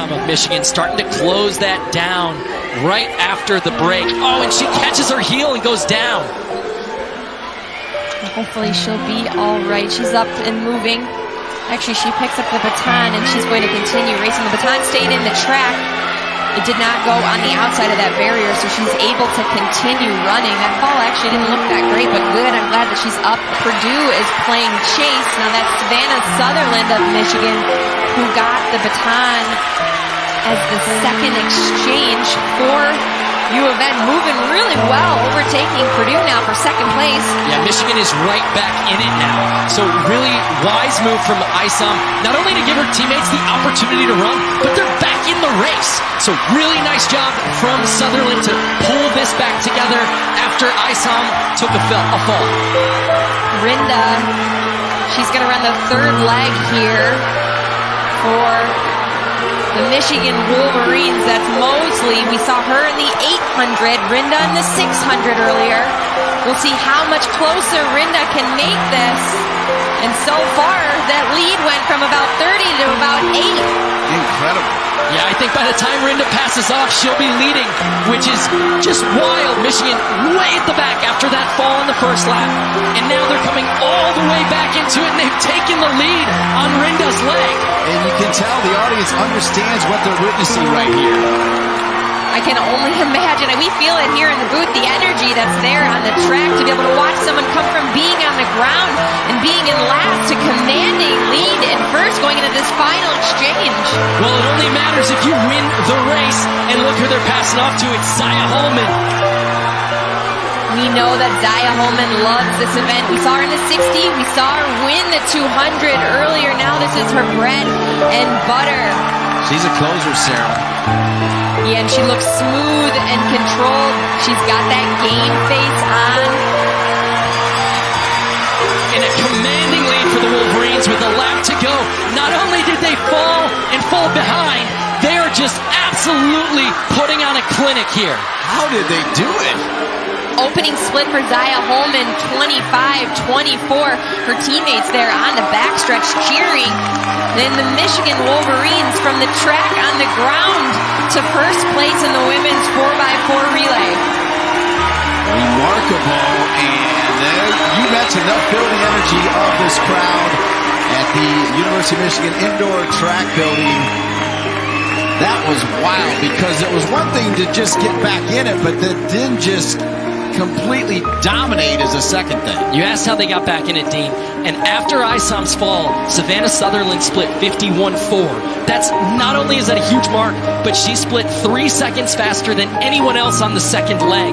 Isom of Michigan starting to close that down right after the break. Oh, and she catches her heel and goes down. Hopefully she'll be all right. She's up and moving. Actually, she picks up the baton and she's going to continue racing. The baton stayed in the track. It did not go on the outside of that barrier, so she's able to continue running. That fall actually didn't look that great, but good. I'm glad that she's up. Purdue is playing chase. Now that's Savannah Sutherland of Michigan who got the baton as the second exchange for U of N, moving really well, overtaking Purdue now for second place. Yeah, Michigan is right back in it now. So really wise move from Isom, not only to give her teammates the opportunity to run, but they're back in the race. So really nice job from Sutherland to pull this back together after Isom took a fall. Rinda, she's going to run the third leg here for the Michigan Wolverines. That's Mosley. We saw her in the 800, Rinda in the 600 earlier. We'll see how much closer Rinda can make this. And so far, that lead went from about 30 to about 8. Incredible. Yeah, I think by the time Rinda passes off, she'll be leading, which is just wild. Michigan way at the back after that fall in the first lap. And now they're coming all the way back into it, and they've taken the lead on Rinda's leg. And you can tell the audience understands what they're witnessing right here. I can only imagine, and we feel it here in the booth, the energy that's there on the track to be able to watch someone come from being on the ground and being in last to commanding lead and first going into this final exchange. Well, it only matters if you win the race, and look who they're passing off to. It's Zaya Holman. We know that Zaya Holman loves this event. We saw her in the 60, we saw her win the 200 earlier. Now this is her bread and butter. She's a closer, Sarah. Yeah, and she looks smooth and controlled. She's got that game face on. In a commanding lead for the Wolverines with a lap to go. Not only did they fall and fall behind, they are just absolutely putting on a clinic here. How did they do it? Opening split for Zaya Holman, 25-24. Her teammates there on the backstretch cheering. Then the Michigan Wolverines from the track on the ground to first place in the women's 4x4 relay. Remarkable, and there you mentioned they'll feel the energy of this crowd at the University of Michigan indoor track building. That was wild, because it was one thing to just get back in it, but that didn't just completely dominate as a second thing. You asked how they got back in it, Dean. And after Isom's fall, Savannah Sutherland split 51-4. That's not only is that a huge mark, but she split 3 seconds faster than anyone else on the second leg.